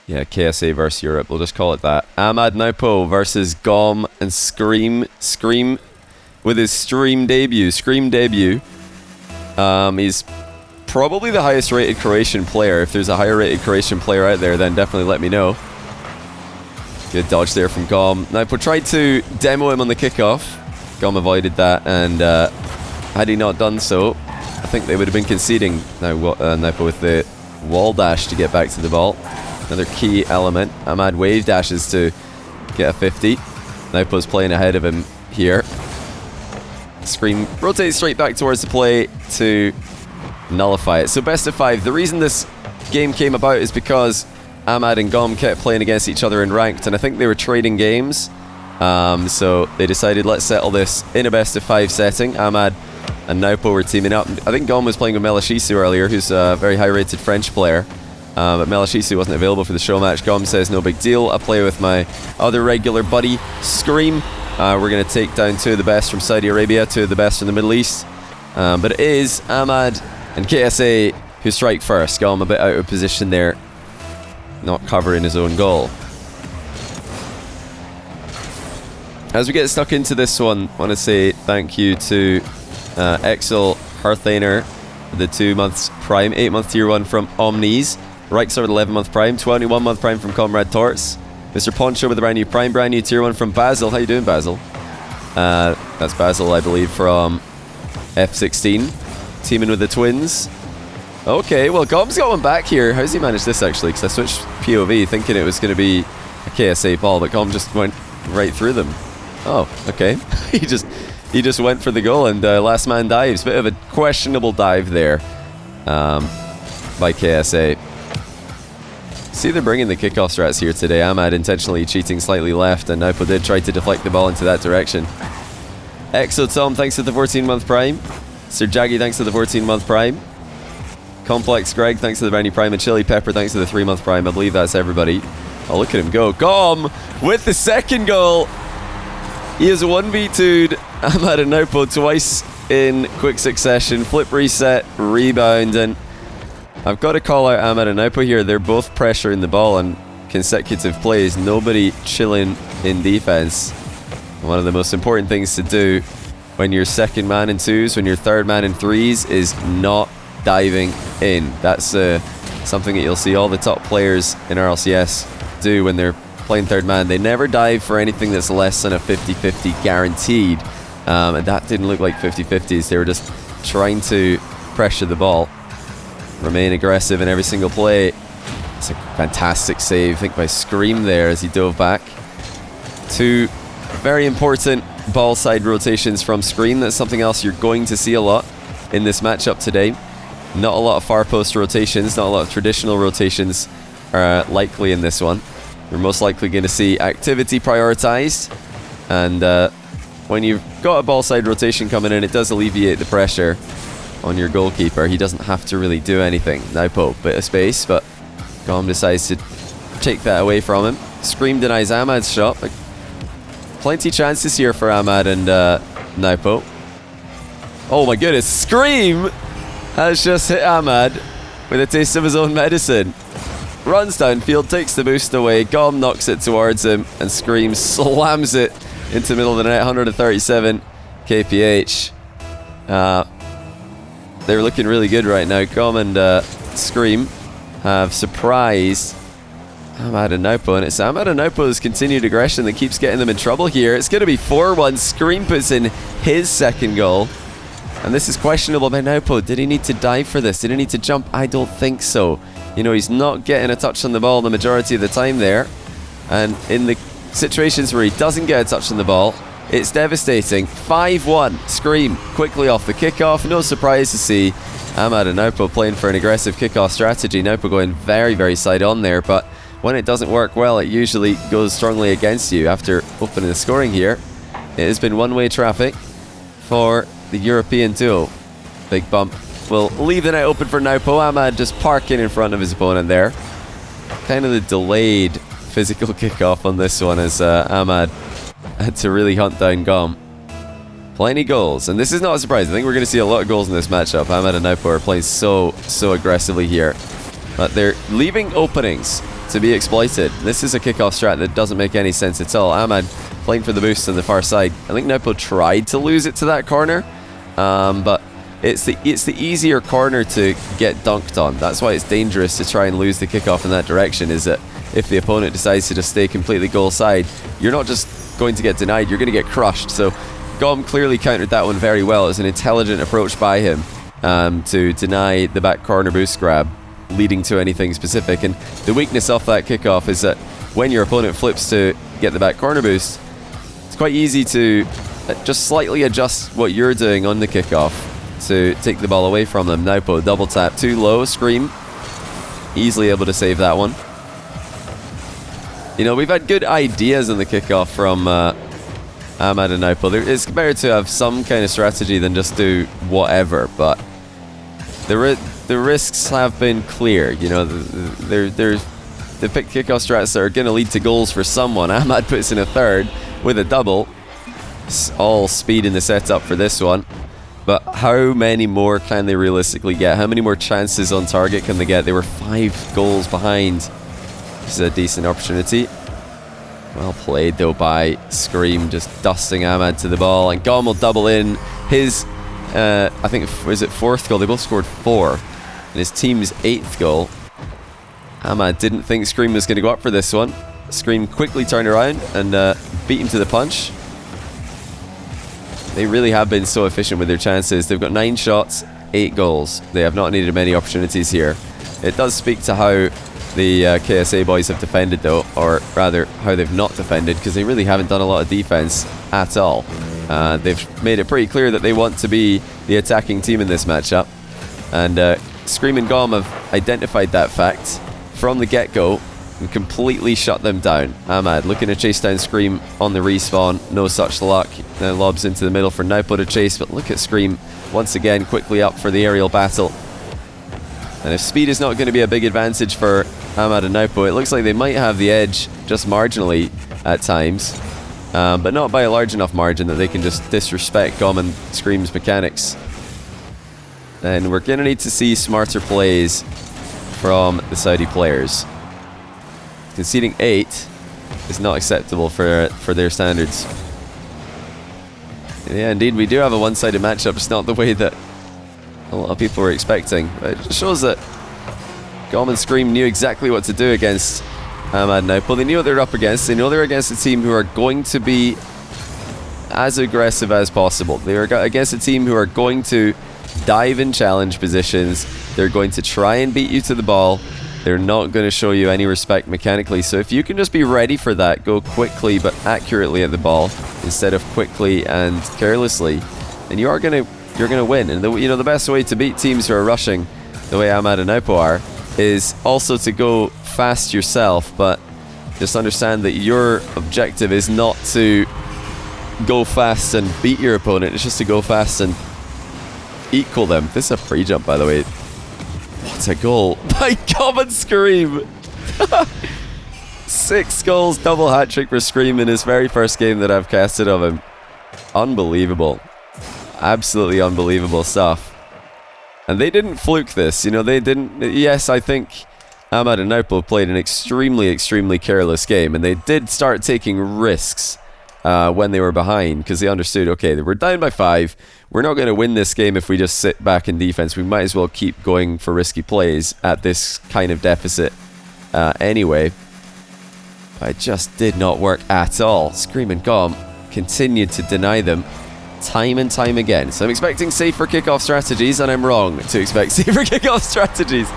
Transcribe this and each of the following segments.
Yeah, KSA versus Europe. We'll just call it that. Ahmad Nwpo versus Gomb and Scream. Scream with his Scream debut. He's probably the highest rated Croatian player. If there's a higher rated Croatian player out there, then definitely let me know. Good dodge there from Gomb. Nwpo tried to demo him on the kickoff. Gomb avoided that, and had he not done so, I think they would have been conceding. Now Nwpo with the wall dash to get back to the ball. Another key element. Ahmad wave dashes to get a 50. Nwpo's playing ahead of him here. Scream rotates straight back towards the play to nullify it. So best of 5. The reason this game came about is because Ahmad and Gomb kept playing against each other in ranked, and I think they were trading games. So they decided, let's settle this in a best of 5 setting. Ahmad and Nwpo were teaming up. I think Gomb was playing with Melashisu earlier, who's a very high rated French player. But Melashisu wasn't available for the show match. Gomb says, no big deal. I'll play with my other regular buddy, Scream. We're going to take down 2 of the best from Saudi Arabia, 2 of the best from the Middle East. But it is Ahmad and KSA who strike first. Gomb a bit out of position there, not covering his own goal. As we get stuck into this one, I want to say thank you to Exel Harthaner, the 2 months Prime, 8 month tier 1 from Omnis, Reichsor 11 month Prime, 21 month Prime from Comrade Torts, Mr. Poncho with a brand new Prime, brand new tier 1 from Basil. How you doing, Basil? That's Basil, I believe, from F16, teaming with the twins. Okay, well, Gomb's got one back here. How's he managed this, actually? Because I switched POV thinking it was going to be a KSA ball, but Gomb just went right through them. Oh, okay. he just went for the goal, and last man dives. Bit of a questionable dive there by KSA. See, they're bringing the kickoff strats here today. Ahmad intentionally cheating slightly left, and Nwpo did try to deflect the ball into that direction. Exo Tom, thanks for the 14-month Prime. Sir Jaggy, thanks for the 14-month Prime. Complex Greg, thanks for the brand new Prime. And Chili Pepper, thanks for the 3-month Prime. I believe that's everybody. Oh, look at him go. Gomb with the second goal. He has 1v2'd Ahmad and Nwpo twice in quick succession. Flip reset, rebound, and I've got to call out Ahmad and Nwpo here. They're both pressuring the ball on consecutive plays. Nobody chilling in defense. One of the most important things to do when you're second man in 2s, when you're third man in 3s, is not diving in. That's something that you'll see all the top players in RLCS do when they're playing third man. They never dive for anything that's less than a 50-50 guaranteed. And that didn't look like 50-50s. They were just trying to pressure the ball, remain aggressive in every single play. It's a fantastic save, I think, by Scream there as he dove back. 2 very important ball side rotations from Scream. That's something else you're going to see a lot in this matchup today. Not a lot of far post rotations, not a lot of traditional rotations are likely in this one. You're most likely going to see activity prioritized, and when you've got a ball side rotation coming in, it does alleviate the pressure on your goalkeeper. He doesn't have to really do anything. Nwpo, bit of space, but Gomb decides to take that away from him. Scream denies Ahmad's shot, but plenty chances here for Ahmad and Nwpo. Oh my goodness, Scream has just hit Ahmad with a taste of his own medicine. Runs downfield, takes the boost away, Gomb knocks it towards him, and Scream slams it into the middle of the net, 137 kph. They're looking really good right now. Gomb and Scream have surprised Ahmad and Nwpo, and it's Ahmad and Nwpo's continued aggression that keeps getting them in trouble here. It's going to be 4-1. Scream puts in his second goal. And this is questionable by Nwpo. Did he need to dive for this? Did he need to jump? I don't think so. You know, he's not getting a touch on the ball the majority of the time there. And in the situations where he doesn't get a touch on the ball, it's devastating. 5-1. Scream quickly off the kickoff. No surprise to see Ahmad and Nwpo playing for an aggressive kickoff strategy. Nwpo going very, very side on there, but when it doesn't work well, it usually goes strongly against you. After opening the scoring here, it has been one-way traffic for the European duo. Big bump will leave the net open for Nwpo. Ahmad just parking in front of his opponent there. Kind of the delayed physical kickoff on this one as Ahmad had to really hunt down Gomb. Plenty goals, and this is not a surprise. I think we're going to see a lot of goals in this matchup. Ahmad and Nwpo are playing so aggressively here, but they're leaving openings to be exploited. This is a kickoff strat that doesn't make any sense at all. Ahmad playing for the boost on the far side. I think Nwpo tried to lose it to that corner, but it's the easier corner to get dunked on. That's why it's dangerous to try and lose the kickoff in that direction, is that if the opponent decides to just stay completely goal side, you're not just going to get denied, you're going to get crushed. So Gomb clearly countered that one very well. It was an intelligent approach by him to deny the back corner boost grab, leading to anything specific. And the weakness of that kickoff is that when your opponent flips to get the back corner boost, it's quite easy to just slightly adjust what you're doing on the kickoff to take the ball away from them. Nwpo double tap too low, Scream easily able to save that one. You know, we've had good ideas on the kickoff from Ahmad and Nwpo. It's better to have some kind of strategy than just do whatever, but the risks have been clear. You know, the pick kickoff strats that are going to lead to goals for someone. Ahmad puts in a third with a double. It's all speed in the setup for this one. But how many more can they realistically get? How many more chances on target can they get? They were 5 goals behind. This is a decent opportunity. Well played though by Scream, just dusting Ahmad to the ball. And Gomb will double in his, I think, was it 4th goal? They both scored 4. And his team's 8th goal. Ahmad didn't think Scream was going to go up for this one. Scream quickly turned around and beat him to the punch. They really have been so efficient with their chances. They've got 9 shots, 8 goals. They have not needed many opportunities here. It does speak to how the KSA boys have defended though, or rather how they've not defended, because they really haven't done a lot of defense at all. They've made it pretty clear that they want to be the attacking team in this matchup, and Scream and Gomb have identified that fact from the get-go and completely shut them down. Ahmad looking to chase down Scream on the respawn, no such luck. Now lobs into the middle for Nwpo to chase, but look at Scream once again quickly up for the aerial battle. And if speed is not going to be a big advantage for Ahmad and Nwpo, it looks like they might have the edge just marginally at times, but not by a large enough margin that they can just disrespect Gomb and Scream's mechanics. And we're going to need to see smarter plays from the Saudi players. Conceding 8 is not acceptable for their standards. Yeah, indeed, we do have a one-sided matchup. It's not the way that a lot of people were expecting. But it just shows that Gomb and Scream knew exactly what to do against Ahmad Nwpo. They knew what they're up against. They know they're against a team who are going to be as aggressive as possible. They are against a team who are going to dive in challenge positions. They're going to try and beat you to the ball. They're not going to show you any respect mechanically. So if you can just be ready for that, go quickly but accurately at the ball instead of quickly and carelessly, then you're going to win. And the best way to beat teams who are rushing the way Ahmad and Nwpo are is also to go fast yourself, but just understand that your objective is not to go fast and beat your opponent. It's just to go fast and equal them. This is a free jump, by the way. What a goal by Gomb and Scream. 6 goals, double hat-trick for Scream in his very first game that I've casted of him. Unbelievable. Absolutely unbelievable stuff. And they didn't fluke this, you know, they didn't. Yes, I think Ahmad and Nwpo played an extremely careless game, and they did start taking risks when they were behind, because they understood, okay, we're down by 5. We're not going to win this game if we just sit back in defense. We might as well keep going for risky plays at this kind of deficit anyway. It just did not work at all. Scream and Gomb continued to deny them time and time again. So I'm expecting safer kickoff strategies, and I'm wrong to expect safer kickoff strategies.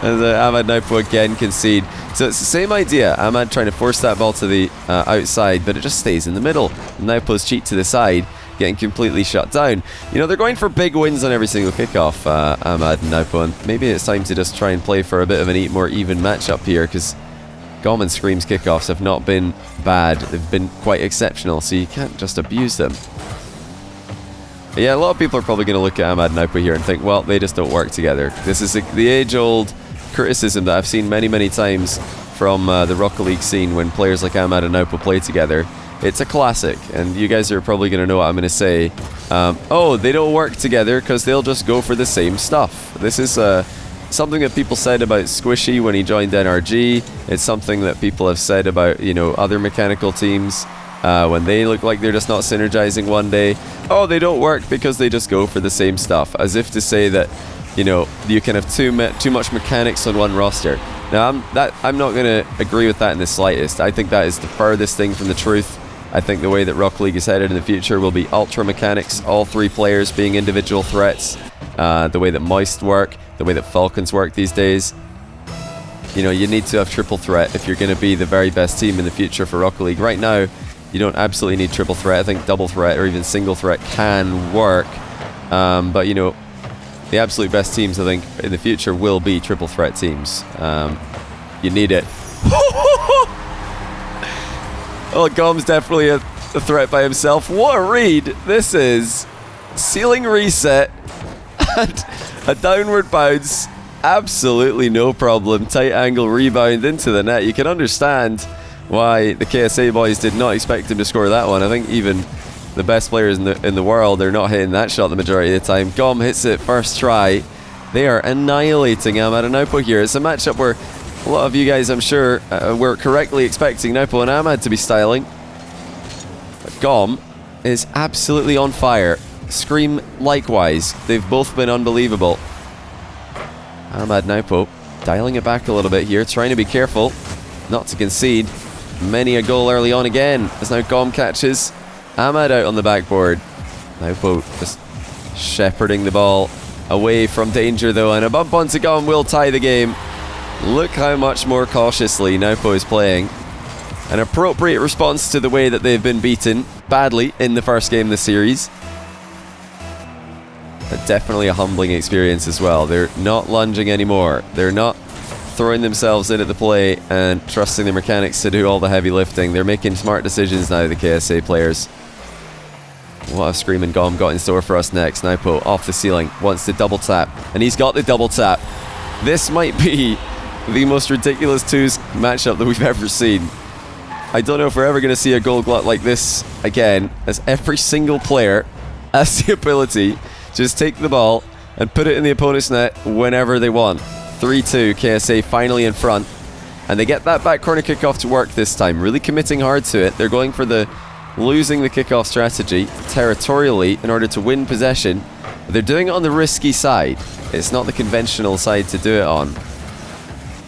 As Ahmad Nwpo again concede. So it's the same idea. Ahmad trying to force that ball to the outside, but it just stays in the middle. Nwpo's cheat to the side, getting completely shut down. You know, they're going for big wins on every single kickoff, Ahmad and Nwpo, and maybe it's time to just try and play for a bit of an more even matchup here, because Gomb and Scream's kickoffs have not been bad. They've been quite exceptional, so you can't just abuse them. But yeah, a lot of people are probably going to look at Ahmad Nwpo here and think, well, they just don't work together. This is the age-old criticism that I've seen many times from the Rocket League scene when players like Ahmad and Nwpo play together. It's a classic, and you guys are probably going to know what I'm going to say. Oh, they don't work together because they'll just go for the same stuff. This is something that people said about Squishy when he joined NRG. It's something that people have said about, you know, other mechanical teams when they look like they're just not synergizing one day. Oh, they don't work because they just go for the same stuff, as if to say that, you know, you can have too much mechanics on one roster. Now, I'm not going to agree with that in the slightest. I think that is the furthest thing from the truth. I think the way that Rocket League is headed in the future will be ultra mechanics, all three players being individual threats, the way that Moist work, the way that Falcons work these days. You know, you need to have triple threat if you're going to be the very best team in the future for Rocket League. Right now, you don't absolutely need triple threat. I think double threat or even single threat can work. But, you know, the absolute best teams, I think, in the future will be triple threat teams. You need it. Oh, Gomb's definitely a threat by himself. What a read! This is ceiling reset and a downward bounce. Absolutely no problem. Tight angle rebound into the net. You can understand why the KSA boys did not expect him to score that one. I think even the best players in the world are not hitting that shot the majority of the time. Gomb hits it first try. They are annihilating Ahmad Nwpo here. It's a matchup where a lot of you guys, I'm sure, were correctly expecting Nwpo and Ahmad to be styling. But Gomb is absolutely on fire. Scream likewise. They've both been unbelievable. Ahmad Nwpo dialing it back a little bit here, trying to be careful not to concede. Many a goal early on again, as now Gomb catches Ahmad out on the backboard. Nwpo just shepherding the ball away from danger though, and a bump onto Gomb will tie the game. Look how much more cautiously Nwpo is playing. An appropriate response to the way that they've been beaten badly in the first game of the series. But definitely a humbling experience as well. They're not lunging anymore. They're not throwing themselves into the play and trusting their mechanics to do all the heavy lifting. They're making smart decisions now, the KSA players. What a Scream and Gomb got in store for us next. Nwpo off the ceiling, wants to double tap, and he's got the double tap. This might be the most ridiculous twos matchup that we've ever seen. I don't know if we're ever going to see a goal glut like this again, as every single player has the ability to just take the ball and put it in the opponent's net whenever they want. 3-2, KSA finally in front, and they get that back corner kickoff to work this time, really committing hard to it. They're going for the losing the kickoff strategy territorially in order to win possession, but they're doing it on the risky side. It's not the conventional side to do it on.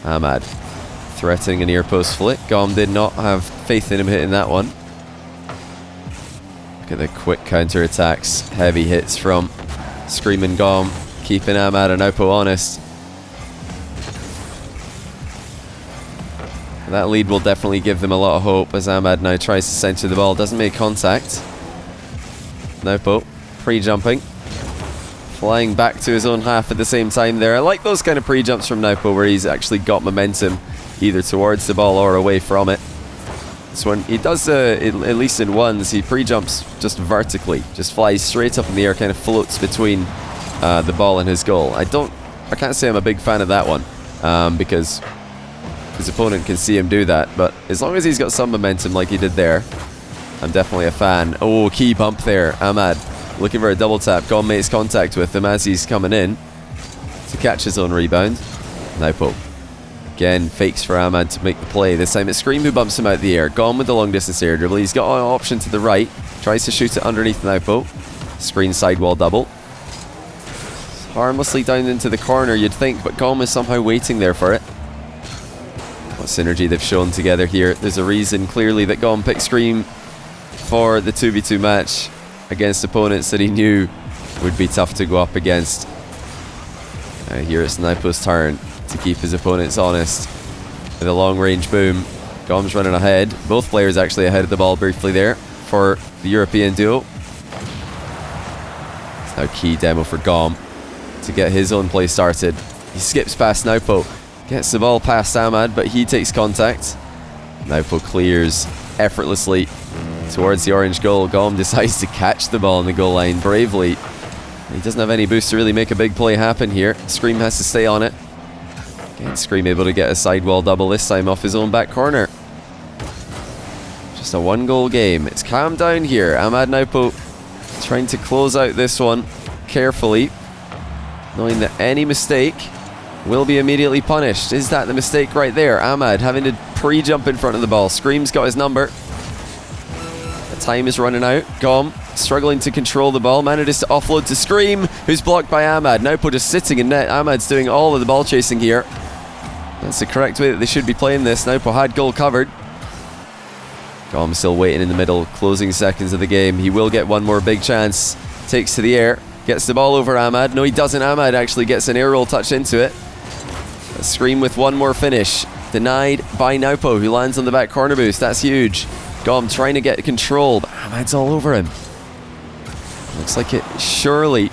Ahmad threatening an ear post flick. Gomb did not have faith in him hitting that one. Look at the quick counter attacks, heavy hits from Scream and Gomb, keeping Ahmad and Nwpo honest. That lead will definitely give them a lot of hope as Ahmad now tries to center the ball, doesn't make contact. Nwpo pre-jumping, flying back to his own half at the same time there. I like those kind of pre-jumps from Nwpo where he's actually got momentum either towards the ball or away from it. This one, he does, at least in ones, he pre-jumps just vertically, just flies straight up in the air, kind of floats between the ball and his goal. I can't say I'm a big fan of that one, because his opponent can see him do that, but as long as he's got some momentum like he did there, I'm definitely a fan. Oh, key bump there. Ahmad looking for a double tap. Gomb makes contact with him as he's coming in to catch his own rebound. Nwpo again fakes for Ahmad to make the play. This time it's Scream who bumps him out the air. Gomb with the long distance air dribble. He's got an option to the right. Tries to shoot it underneath Nwpo. Screen sidewall double. Harmlessly down into the corner you'd think, but Gomb is somehow waiting there for it. What synergy they've shown together here. There's a reason clearly that Gomb picked Scream for the 2v2 match against opponents that he knew would be tough to go up against. Here it's Nwpo's turn to keep his opponents honest with a long range boom. Gomb's running ahead. Both players actually ahead of the ball briefly there for the European duo. It's now key demo for Gomb to get his own play started. He skips past Nwpo, gets the ball past Ahmad, but he takes contact. Nwpo clears effortlessly towards the orange goal. Gomb decides to catch the ball on the goal line bravely. He doesn't have any boost to really make a big play happen here. Scream has to stay on it. Again, Scream able to get a sidewall double, this time off his own back corner. Just a one-goal game. It's calmed down here. Ahmad Nwpo trying to close out this one carefully, knowing that any mistake will be immediately punished. Is that the mistake right there? Ahmad having to pre-jump in front of the ball. Scream's got his number. The time is running out. Gomb struggling to control the ball. Manages to offload to Scream, who's blocked by Ahmad. Nwpo just sitting in net. Ahmad's doing all of the ball chasing here. That's the correct way that they should be playing this. Nwpo had goal covered. Gomb still waiting in the middle. Closing seconds of the game. He will get one more big chance. Takes to the air. Gets the ball over Ahmad. No, he doesn't. Ahmad actually gets an air roll touch into it. A Scream with one more finish. Denied by Nwpo, who lands on the back corner boost. That's huge. Gomb trying to get control, but Ahmad's all over him. Looks like it surely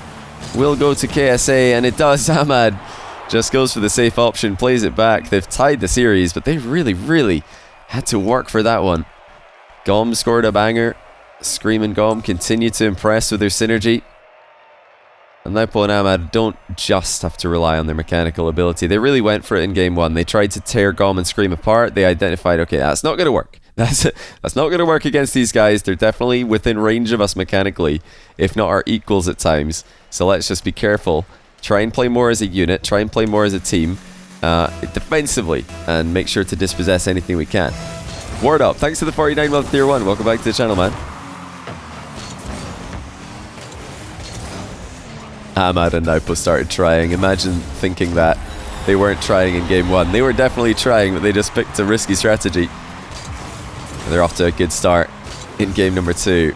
will go to KSA, and it does. Ahmad just goes for the safe option, plays it back. They've tied the series, but they really had to work for that one. Gomb scored a banger. Scream and Gomb continue to impress with their synergy. And Nwpo and Ahmad don't just have to rely on their mechanical ability. They really went for it in game one. They tried to tear Gomb and Scream apart. They identified, okay, that's not going to work. That's not going to work against these guys. They're definitely within range of us mechanically, if not our equals at times. So let's just be careful. Try and play more as a unit. Try and play more as a team defensively, and make sure to dispossess anything we can. Word up. Thanks to the 49-month tier 1. Welcome back to the channel, man. Ahmad and Nwpo started trying. Imagine thinking that they weren't trying in game one. They were definitely trying, but they just picked a risky strategy. They're off to a good start in game number 2.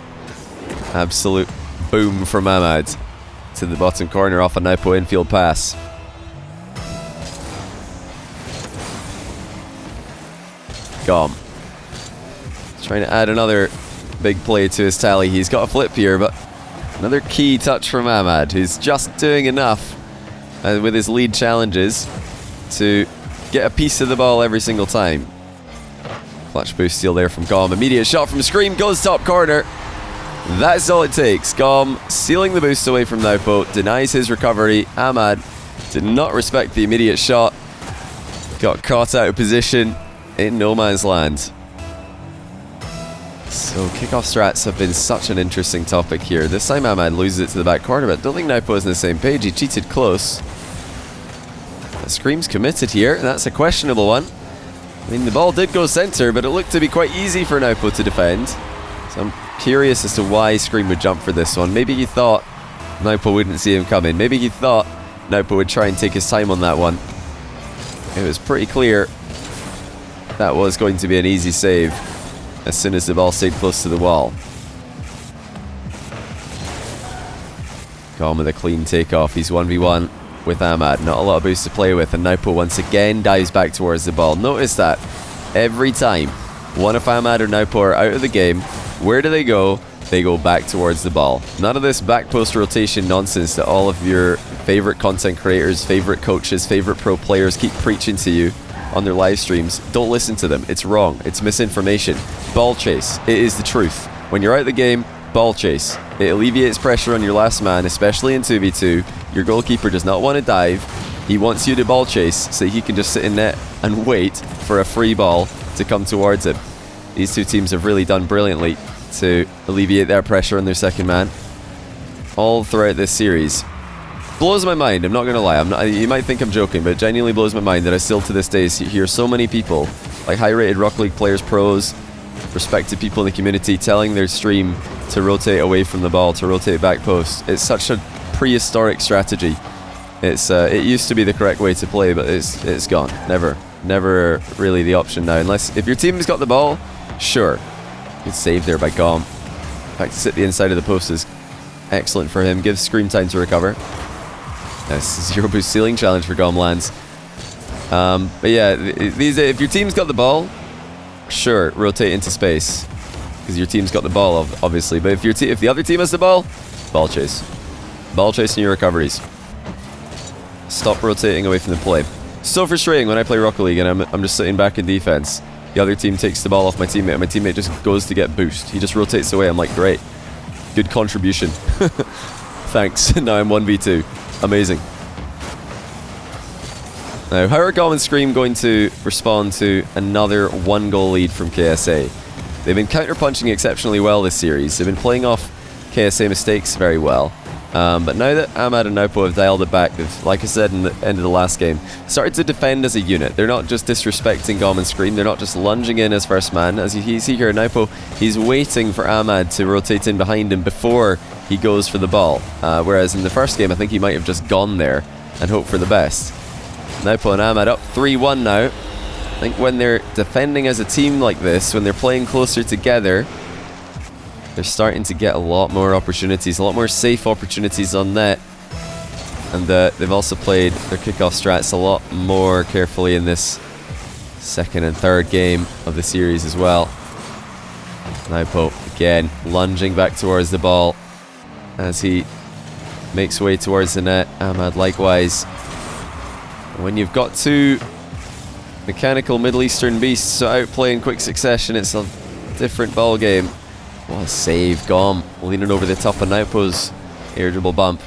Absolute boom from Ahmad to the bottom corner off a Nwpo infield pass. Gomb trying to add another big play to his tally. He's got a flip here, but another key touch from Ahmad, who's just doing enough with his lead challenges to get a piece of the ball every single time. Clutch boost steal there from Gomb. Immediate shot from Scream, goes top corner. That's all it takes. Gomb stealing the boost away from Nwpo, denies his recovery. Ahmad did not respect the immediate shot. Got caught out of position in no man's land. So kickoff strats have been such an interesting topic here. This time Ahmad loses it to the back corner, but I don't think Nwpo is on the same page. He cheated close. Scream's committed here, and that's a questionable one. I mean, the ball did go center, but it looked to be quite easy for Nwpo to defend. So I'm curious as to why Scream would jump for this one. Maybe he thought Nwpo wouldn't see him coming. Maybe he thought Nwpo would try and take his time on that one. It was pretty clear that was going to be an easy save as soon as the ball stayed close to the wall. Gomb with a clean takeoff. He's 1v1 with Ahmad. Not a lot of boost to play with, and Nwpo once again dives back towards the ball. Notice that every time one of Ahmad or Nwpo are out of the game, where do they go? They go back towards the ball. None of this back post rotation nonsense that all of your favorite content creators, favorite coaches, favorite pro players keep preaching to you on their live streams. Don't listen to them. It's wrong. It's misinformation. Ball chase. It is the truth. When you're out of the game, ball chase. It alleviates pressure on your last man, especially in 2v2. Your goalkeeper does not want to dive. He wants you to ball chase so he can just sit in net and wait for a free ball to come towards him. These two teams have really done brilliantly to alleviate their pressure on their second man all throughout this series. Blows my mind, I'm not going to lie. You might think I'm joking, but it genuinely blows my mind that I still to this day hear so many people, like high-rated Rocket League players, pros, respected people in the community, telling their stream to rotate away from the ball, to rotate back post. It's such a prehistoric strategy. It used to be the correct way to play, but it's gone. Never really the option now. Unless if your team has got the ball, sure. Good save there by Gomb. In fact, to sit the inside of the post is excellent for him. Gives Scream time to recover. Nice zero boost ceiling challenge for Gomb lands. But yeah, if your team's got the ball, sure, rotate into space because your team's got the ball, obviously. But if the other team has the ball, ball chase. Ball chasing your recoveries. Stop rotating away from the play. So frustrating when I play Rocket League and I'm just sitting back in defense. The other team takes the ball off my teammate and my teammate just goes to get boost. He just rotates away. I'm like, great. Good contribution. Thanks. Now I'm 1v2. Amazing. Now, how are Gomb and Scream going to respond to another 1-goal lead from KSA? They've been counter-punching exceptionally well this series. They've been playing off KSA mistakes very well. But now that Ahmad and Nwpo have dialed it back, they've, like I said in the end of the last game, started to defend as a unit. They're not just disrespecting Gomb and Scream, they're not just lunging in as first man. As you see here, Nwpo, he's waiting for Ahmad to rotate in behind him before he goes for the ball. Whereas in the first game, I think he might have just gone there and hoped for the best. Nwpo and Ahmad up 3-1 now. I think when they're defending as a team like this, when they're playing closer together, they're starting to get a lot more opportunities, a lot more safe opportunities on net. And they've also played their kickoff strats a lot more carefully in this second and third game of the series as well. Nwpo again lunging back towards the ball as he makes way towards the net. Ahmad likewise. When you've got two mechanical Middle Eastern beasts out playing quick succession, it's a different ball game. What a save, Gomb leaning over the top of Nwpo's air dribble bump.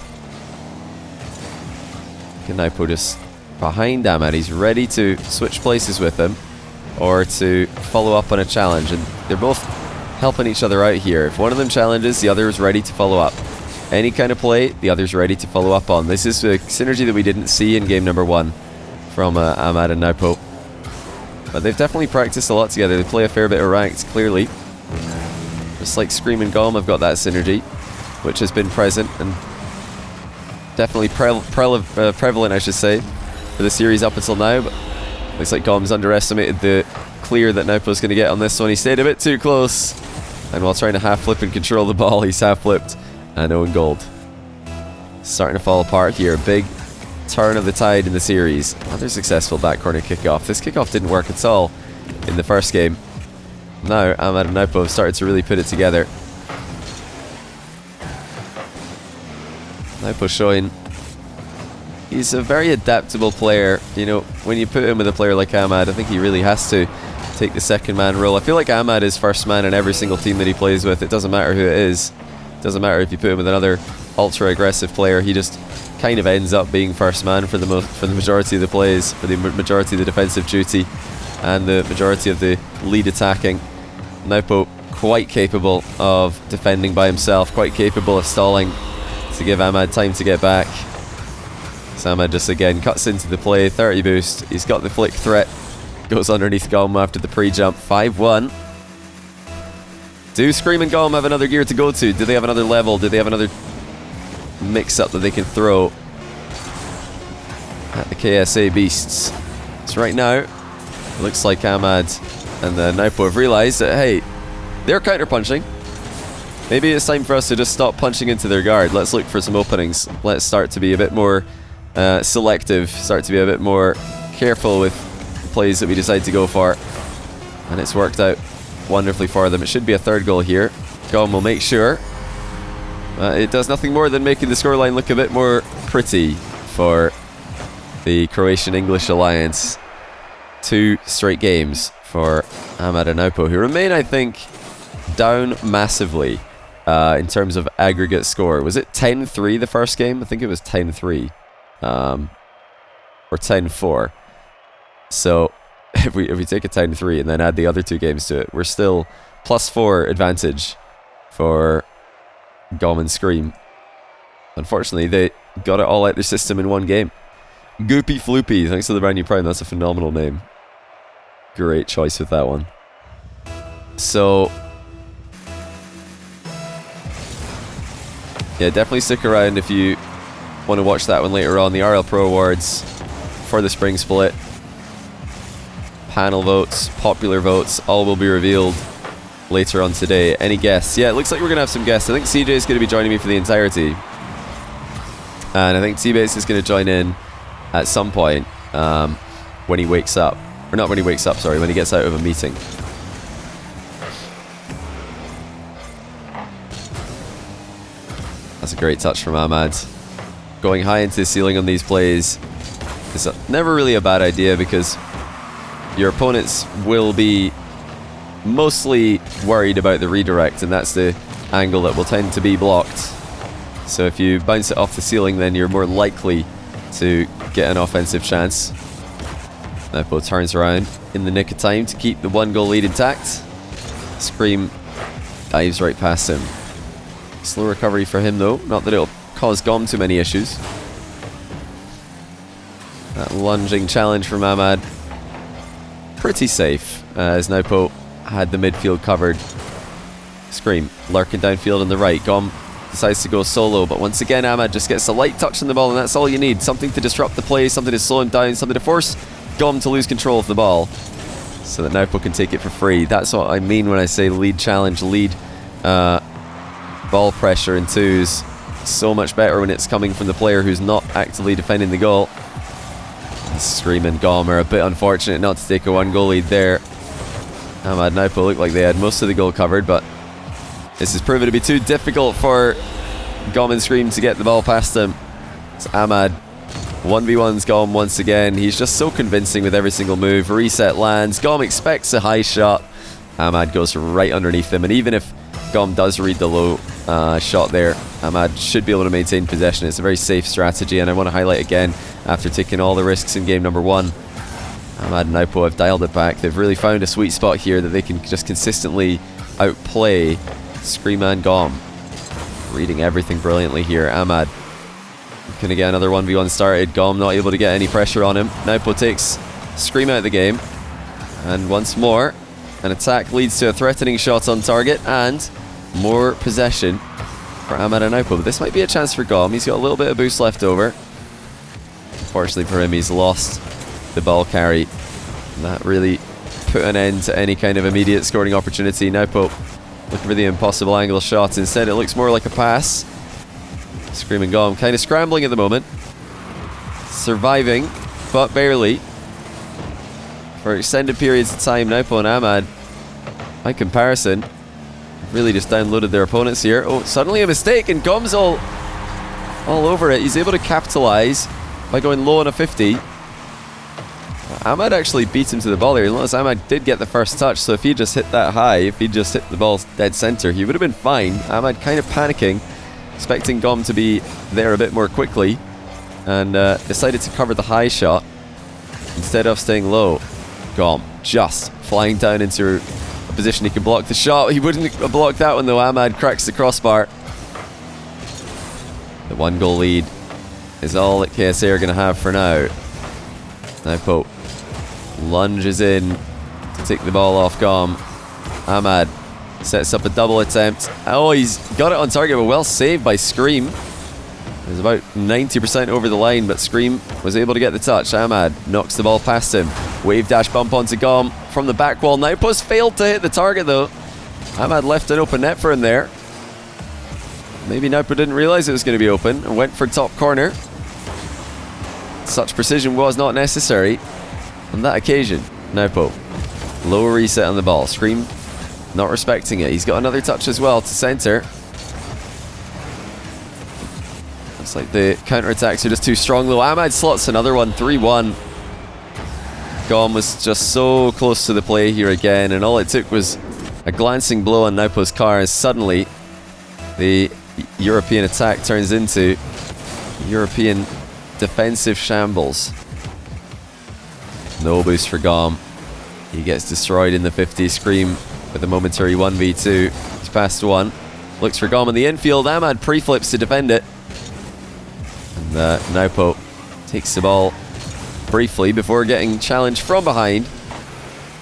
Nwpo just behind Ahmad, he's ready to switch places with him or to follow up on a challenge, and they're both helping each other out here. If one of them challenges, the other is ready to follow up. Any kind of play, the other's ready to follow up on. This is a synergy that we didn't see in game number 1 from Ahmad and Nwpo. But they've definitely practiced a lot together. They play a fair bit of ranked, clearly. Just like Scream and Gomb have got that synergy, which has been present and definitely prevalent, I should say, for the series up until now. But looks like Gomb's underestimated the clear that Nwpo's going to get on this one. He stayed a bit too close, and while trying to half flip and control the ball, he's half flipped and own gold. Starting to fall apart here. Big turn of the tide in the series. Another successful back corner kickoff. This kickoff didn't work at all in the first game. Now Ahmad and Nwpo have started to really put it together. Nwpo showing he's a very adaptable player. You know, when you put him with a player like Ahmad, I think he really has to take the second man role. I feel like Ahmad is first man in every single team that he plays with. It doesn't matter who it is. It doesn't matter if you put him with another ultra aggressive player. He just kind of ends up being first man for the majority of the plays, for the majority of the defensive duty, and the majority of the lead attacking. Nwpo quite capable of defending by himself, quite capable of stalling to give Ahmad time to get back. So Ahmad just again cuts into the play, 30 boost. He's got the flick threat, goes underneath Gomb after the pre-jump. 5-1. Do Scream and Gomb have another gear to go to? Do they have another level? Do they have another mix-up that they can throw at the KSA beasts? So right now, it looks like Ahmad and Nwpo have realised that, hey, they're counter-punching. Maybe it's time for us to just stop punching into their guard. Let's look for some openings. Let's start to be a bit more selective, start to be a bit more careful with the plays that we decide to go for. And it's worked out wonderfully for them. It should be a third goal here. Gomb will make sure. It does nothing more than making the scoreline look a bit more pretty for the Croatian-English alliance. 2 straight games for Ahmad and Nwpo, who remain, I think, down massively in terms of aggregate score. Was it 10-3 the first game? I think it was 10-3. Or 10-4. So if we take a 10-3 and then add the other 2 games to it, we're still +4 advantage for Gomb and Scream. Unfortunately, they got it all out their system in one game. Goopy Floopy, thanks for the brand new Prime. That's a phenomenal name. Great choice with that one. So yeah, definitely stick around if you want to watch that one later on. The RL Pro Awards for the spring split. Panel votes, popular votes, all will be revealed later on today. Any guests? Yeah, it looks like we're going to have some guests. I think CJ is going to be joining me for the entirety. And I think T-Bates is going to join in at some point when he wakes up. Or not when he wakes up, sorry, when he gets out of a meeting. That's a great touch from Ahmad. Going high into the ceiling on these plays is never really a bad idea, because your opponents will be mostly worried about the redirect, and that's the angle that will tend to be blocked. So if you bounce it off the ceiling, then you're more likely to get an offensive chance. Nwpo turns around in the nick of time to keep the 1 goal lead intact. Scream dives right past him. Slow recovery for him though, not that it'll cause Gomb too many issues. That lunging challenge from Ahmad, pretty safe, as Nwpo had the midfield covered. Scream lurking downfield on the right. Gomb decides to go solo, but once again Ahmad just gets a light touch on the ball, and that's all you need. Something to disrupt the play, something to slow him down, something to force Gomb to lose control of the ball, so that Nwpo can take it for free. That's what I mean when I say lead challenge, lead ball pressure in twos. So much better when it's coming from the player who's not actively defending the goal. Scream and Gomb are a bit unfortunate not to take a 1-goal lead there. Ahmad Nwpo looked like they had most of the goal covered, but this has proven to be too difficult for Gomb and Scream to get the ball past them. It's Ahmad 1v1's Gomb once again. He's just so convincing with every single move. Reset lands. Gomb expects a high shot. Ahmad goes right underneath him, and even if Gomb does read the low shot there, Ahmad should be able to maintain possession. It's a very safe strategy, and I want to highlight again, after taking all the risks in game number 1, Ahmad and Nwpo have dialed it back. They've really found a sweet spot here that they can just consistently outplay Scream and Gomb. Reading everything brilliantly here. Ahmad can get another 1v1 started. Gomb not able to get any pressure on him. Nwpo takes Scream out of the game, and once more an attack leads to a threatening shot on target and more possession for Ahmad and Nwpo. But this might be a chance for Gomb. He's got a little bit of boost left over. Unfortunately for him, he's lost the ball carry. And that really put an end to any kind of immediate scoring opportunity. Nwpo looking for the impossible angle shot. Instead, it looks more like a pass. Scream and Gomb kind of scrambling at the moment. Surviving, but barely. For extended periods of time, Nwpo and Ahmad, by comparison, really just downloaded their opponents here. Oh, suddenly a mistake, and Gomb's all over it. He's able to capitalize by going low on a 50. Ahmad actually beat him to the ball there. You'll notice Ahmad did get the first touch, so if he just hit that high, if he just hit the ball dead center, he would have been fine. Ahmad kind of panicking, expecting Gomb to be there a bit more quickly, and decided to cover the high shot instead of staying low. Gomb just flying down into a position he can block the shot. He wouldn't have blocked that one though. Ahmad cracks the crossbar. The 1-goal lead is all that KSA are going to have for now. Nwpo lunges in to take the ball off Gomb. Ahmad sets up a double attempt. Oh, he's got it on target, but well saved by Scream. It was about 90% over the line, but Scream was able to get the touch. Ahmad knocks the ball past him. Wave dash bump onto Gomb from the back wall. Nwpo's failed to hit the target though. Ahmad left an open net for him there. Maybe Nwpo didn't realize it was going to be open and went for top corner. Such precision was not necessary on that occasion. Nwpo, low reset on the ball. Scream not respecting it. He's got another touch as well to center. Looks like the counterattacks are just too strong though. Ahmad slots another one, 3-1. Gomb was just so close to the play here again, and all it took was a glancing blow on Nwpo's car as suddenly the European attack turns into European defensive shambles. No boost for Gomb. He gets destroyed in the 50. Scream with a momentary 1v2. He's past one. Looks for Gomb in the infield. Ahmad pre-flips to defend it. And Nwpo takes the ball briefly before getting challenged from behind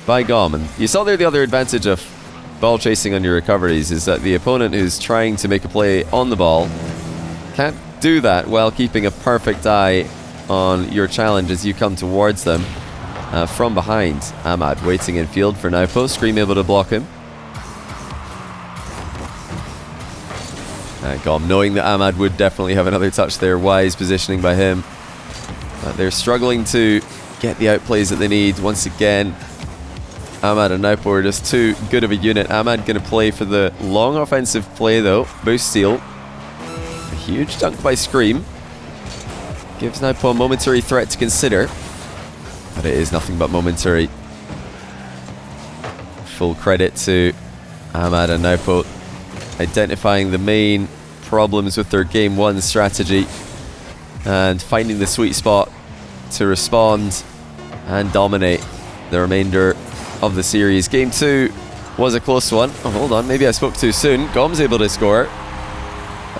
by Gomb. And you saw there the other advantage of ball chasing on your recoveries is that the opponent who's trying to make a play on the ball can't do that while keeping a perfect eye on your challenge as you come towards them from behind. Ahmad waiting in field for Nwpo. Scream able to block him. Gomb knowing that Ahmad would definitely have another touch there. Wise positioning by him. They're struggling to get the outplays that they need. Once again, Ahmad and Nwpo are just too good of a unit. Ahmad going to play for the long offensive play though. Boost steal. A huge dunk by Scream. Gives Nwpo a momentary threat to consider. But it is nothing but momentary. Full credit to Ahmad and Nwpo identifying the main problems with their Game 1 strategy and finding the sweet spot to respond and dominate the remainder of the series. Game 2 was a close one. Oh, hold on, maybe I spoke too soon. Gomb's able to score.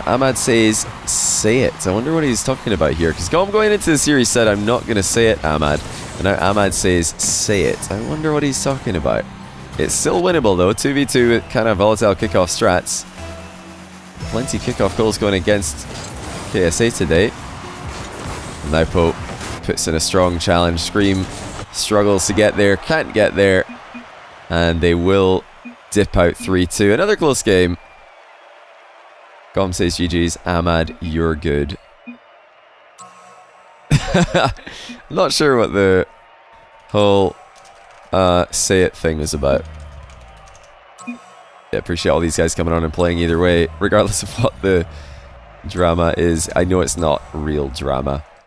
Ahmad says, say it. I wonder what he's talking about here. Because Gomb going into the series said, I'm not going to say it, Ahmad. And now Ahmad says, say it. I wonder what he's talking about. It's still winnable though. 2v2 with kind of volatile kickoff strats. Plenty kickoff goals going against KSA today. Nwpo puts in a strong challenge. Scream struggles to get there. Can't get there. And they will dip out 3-2. Another close game. Gomb says GG's. Ahmad, you're good. I'm not sure what the whole say it thing was about. Yeah, appreciate all these guys coming on and playing either way, regardless of what the drama is. I know it's not real drama.